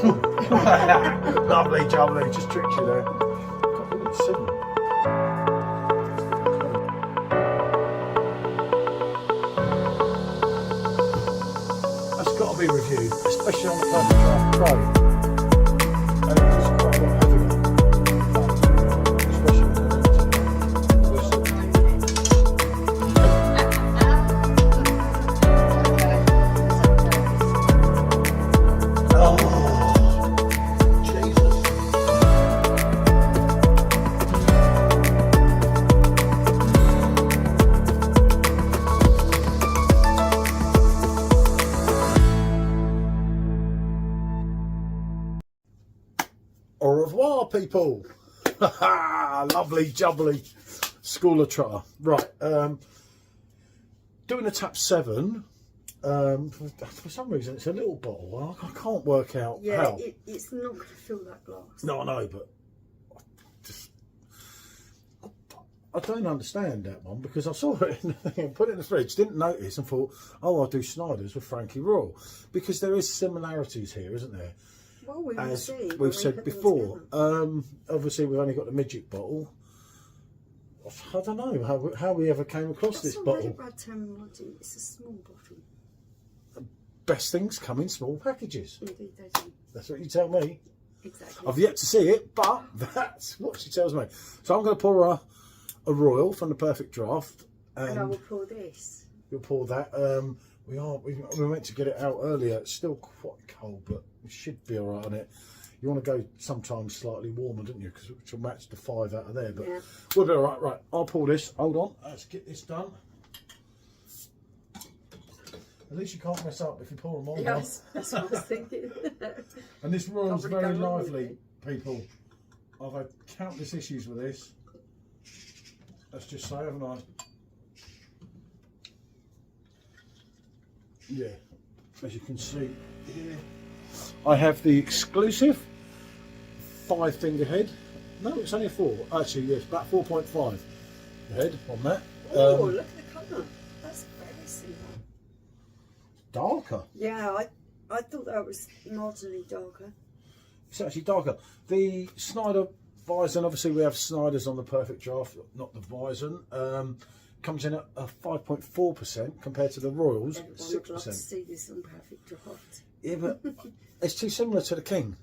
Lovely jubbly, just tricked you there. God, look at 7. That's got to be reviewed, especially on the Perfectdraft Pro. And it's just quite a lot heavier. Especially on the Au revoir, people. Lovely jubbly schooler trotter. Right, doing a tap 7. For some reason it's a little bottle. I can't work out how. It's not going to fill that glass. No, I know, but I don't understand that one, because I saw it in the thing and put it in the fridge, didn't notice, and thought, oh, I'll do Schneiders with Frankie Royal, because there is similarities here, isn't there? Well, we will As see we've said before. Obviously we've only got the midget bottle. I don't know how we ever came across this bottle. Bad terminology. It's a small bottle. Best things come in small packages. Indeed, they do. That's what you tell me. Exactly. I've yet to see it, but that's what she tells me. So I'm going to pour a Royal from the Perfectdraft, and I will pour this. You'll pour that. We were meant to get it out earlier. It's still quite cold, but we should be all right on it. You want to go sometimes slightly warmer, don't you? Because it will match the 5 out of there. But we'll be all right. Right, I'll pour this. Hold on. Let's get this done. At least you can't mess up if you pour them all. Yes, that's what I was thinking. And this Royal's very lively, people. I've had countless issues with this. Let's just say, haven't I? Yeah, as you can see here, I have the exclusive 5-finger head. No, it's only a 4. Actually, yes, about 4.5 head on that. Oh, look at the colour. That's very similar. Darker. Yeah, I thought that was marginally darker. It's actually darker. The Schneider Weissen, obviously we have Schneiders on the Perfectdraft, not the Weissen. Comes in at a 5.4% compared to the Royals, 6%. I'd love to see this on Perfectdraft. Yeah, but it's too similar to the King.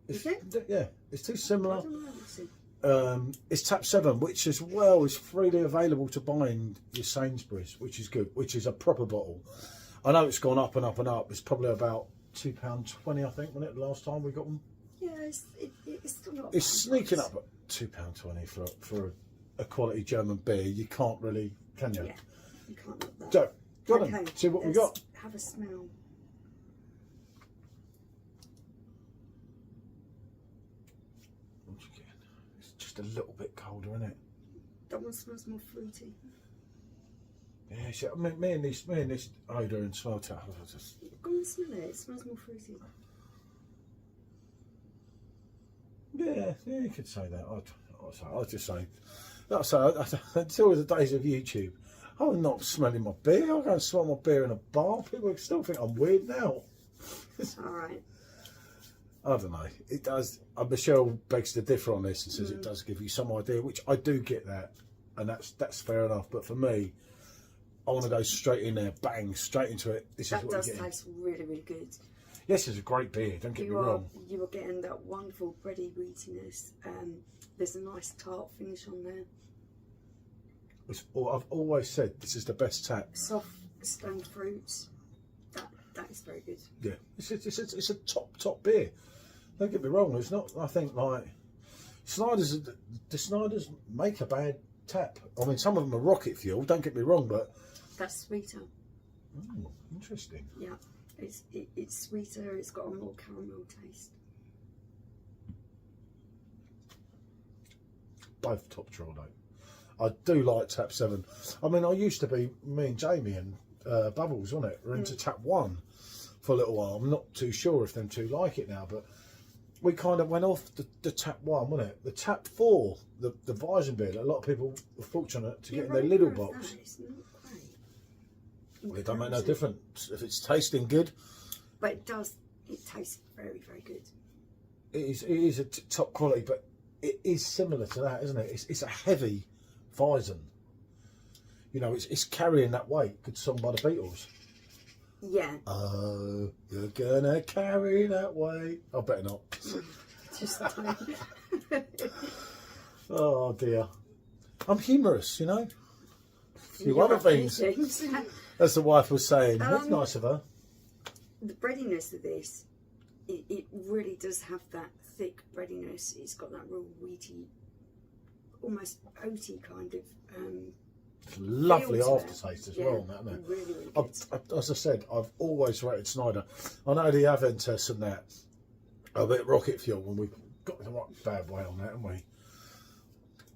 Is it? Yeah, it's too similar. I don't know. It's tap 7, which as well is freely available to buy in your Sainsbury's, which is good, which is a proper bottle. I know it's gone up and up and up. It's probably about £2.20, I think, wasn't it, the last time we got them? Yeah, it's still not. It's sneaking up at £2.20 for a quality German beer. You can't really, can you? Yeah, you can't look that. So, got okay, them. See what we got. Have a smell. It's just a little bit colder, isn't it? That one smells more fruity. Yeah, see, me and this odour and smell to just. Go and smell it. It smells more fruity. Yeah, you could say that. I'd just say, until the days of YouTube, I'm not smelling my beer. I'll go and smell my beer in a bar. People still think I'm weird now. All right. I don't know. It does. Michelle begs to differ on this and says it does give you some idea, which I do get that, and that's fair enough. But for me, I want to go straight in there, bang, straight into it. This is what does you're getting. taste really, really good. Yes, it's a great beer. Don't get me wrong. You are getting that wonderful bready wheatiness. There's a nice tart finish on there. I've always said this is the best tap. Soft stone fruits. That is very good. Yeah, it's a top beer. Don't get me wrong. It's not. I think like Schneiders. The Schneiders make a bad tap. I mean, some of them are rocket fuel. Don't get me wrong, but that's sweeter. Oh, interesting. Yeah, it's sweeter. It's got a more caramel taste. Both top drawer though. I do like tap 7. I mean, I used to be, me and Jamie and Bubbles, wasn't it? We're into tap 1 for a little while. I'm not too sure if them two like it now, but we kind of went off the tap 1, wasn't it? The tap 4, the Weizen beer. A lot of people were fortunate to get in their little box. It's not great. Well, it don't make no difference if it's tasting good. But it does it tastes very, very good. It is a top quality, but it is similar to that, isn't it? It's a heavy Weizen. You know, it's carrying that weight. Good song by the Beatles. Yeah. Oh, you're gonna carry that weight. I better not. Just Oh dear. I'm humorous, you know. A few other things. As the wife was saying. That's nice of her. The breadiness of this, it really does have that thick breadiness. It's got that real wheaty, almost oaty kind of. Lovely feel to aftertaste it. as well, isn't it? Really, really good. As I said, I've always rated Schneider. I know the Aventus and that a bit rocket fuel, and we've got the right bad way on that, haven't we?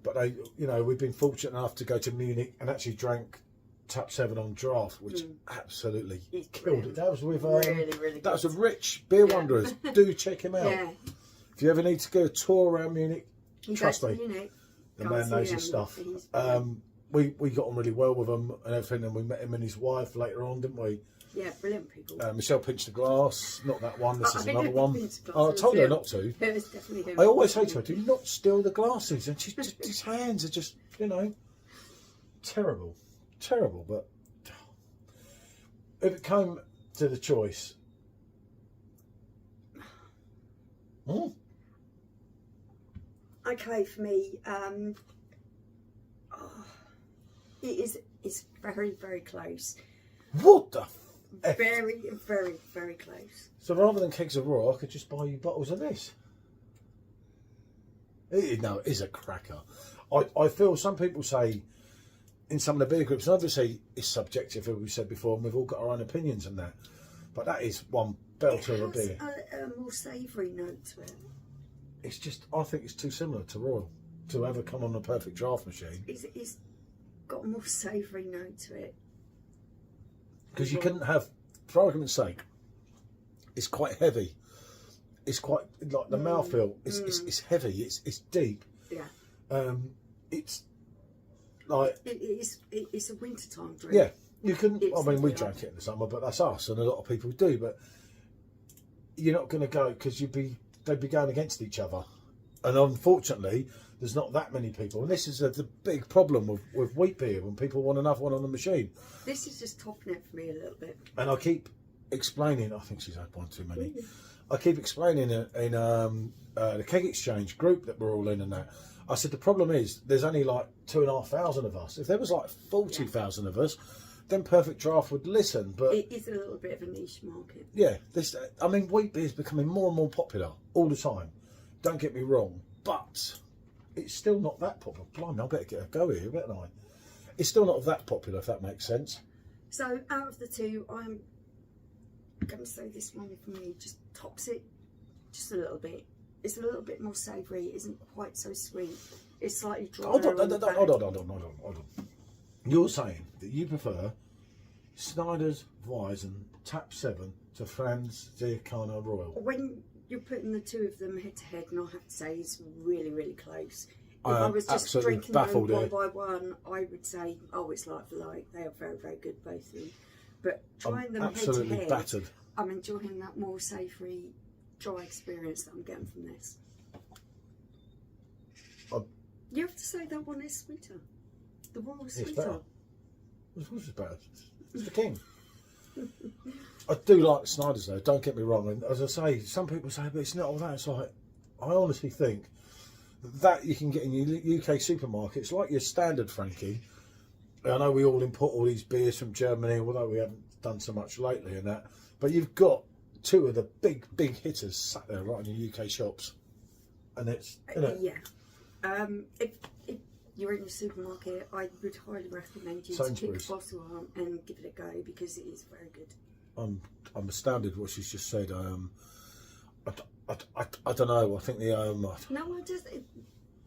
But they, you know, we've been fortunate enough to go to Munich and actually drank Tap 7 on draft, which absolutely killed it. That was with really that was a Rich Beer Wanderers. Do check him out. Yeah. If you ever need to go tour around Munich, trust me, Munich, the man knows his stuff. We got on really well with him and everything, and we met him and his wife later on, didn't we? Yeah, brilliant people. Michelle pinched the glass, not that one, this is another one. Oh, I told her not to. It was definitely him. I always say to her, do not steal the glasses, and she's just, his hands are just, you know, terrible, but if it came to the choice, okay, for me, it's very, very close. What the F? Very, very, very close. So rather than kegs of raw, I could just buy you bottles of this. No, it is a cracker. I feel some people say in some of the beer groups, and obviously it's subjective, as we said before, and we've all got our own opinions on that. But that is one belter of a beer. A more savoury note to it. It's just, I think it's too similar to Royal to ever come on a perfect draft machine. It's got a more savoury note to it. Because you couldn't have, for argument's sake, it's quite heavy. It's quite like the mouthfeel. It's heavy. It's deep. Yeah. It's like it's a wintertime drink. Yeah, you can. It's I mean, we like drank it in the summer, but that's us, and a lot of people do. But you're not going to go because they'd be going against each other, and unfortunately, there's not that many people. And this is the big problem with wheat beer when people want another one on the machine. This is just topping it for me a little bit. And I keep explaining. I think she's had one too many. I keep explaining in the Keg Exchange group that we're all in and that. I said the problem is there's only like 2,500 of us. If there was like 40,000 of us, then Perfect Draft would listen. But it is a little bit of a niche market. Yeah, I mean, wheat beer is becoming more and more popular all the time. Don't get me wrong, but it's still not that popular. Blimey, I better get a go here, better I? It's still not that popular, if that makes sense. So out of the two, I'm going to say this one for me just tops it just a little bit. It's a little bit more savoury. It isn't quite so sweet. It's slightly drier. Hold on. You're saying that you prefer Schneider's Weizen Tap 7 to Franziskaner Royal? When you're putting the two of them head to head, and I have to say it's really, really close. If I was just drinking them one by one, I would say, oh, it's like for like. They are very, very good, both of them. But trying them head to head, battered. I'm enjoying that more savoury, dry experience that I'm getting from this. You have to say that one is sweeter. The Royal is sweeter. It's better. What's better? It's the king. I do like Schneider's though, don't get me wrong. And as I say, some people say, but it's not all that. It's like, I honestly think that you can get in your UK supermarkets, like your standard Frankie. I know we all import all these beers from Germany, although we haven't done so much lately in that. But you've got two of the big hitters sat there right in your UK shops. And it's, you know. Yeah. If you're in your supermarket, I would highly recommend you to pick a bottle up and give it a go because it is very good. I'm astounded what she's just said. I don't know. I think the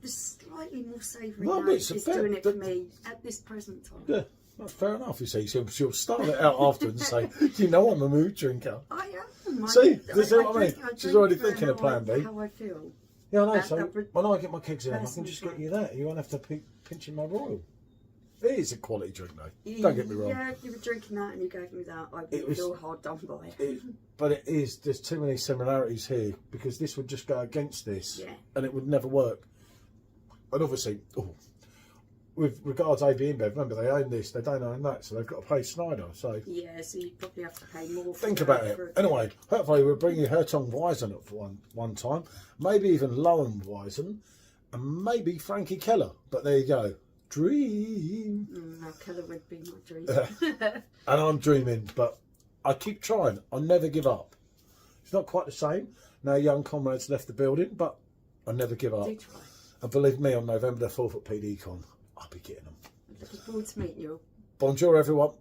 the slightly more savoury note is doing it for me at this present time. Yeah, that's fair enough. You see, she'll start it out afterwards and say, "You know, I'm a mood drinker." I am. See, this is what I mean. She's already thinking of Plan B. How I feel. Yeah, I know. So when I get my kegs in, I can just get you that. You won't have to pinch in my Royal. It is a quality drink, though. Don't get me wrong. Yeah, you were drinking that and you gave me that. I would feel hard done by it. But it is. There's too many similarities here because this would just go against this, and it would never work. And obviously, with regards to AB InBev, remember they own this, they don't own that, so they've got to pay Schneider. So yeah, so you probably have to pay more. Think about it. Anyway, hopefully we'll bring you Hertog Weisse up for one time, maybe even Lowen Weisse, and maybe Frankie Keller. But there you go. Dream. No, Keller would be my dream. And I'm dreaming, but I keep trying. I never give up. It's not quite the same. Now young comrades left the building, but I never give up. Do try. And believe me, on November the 4th at PDCon, I'll be getting them. Looking forward to meeting you. Bonjour, everyone.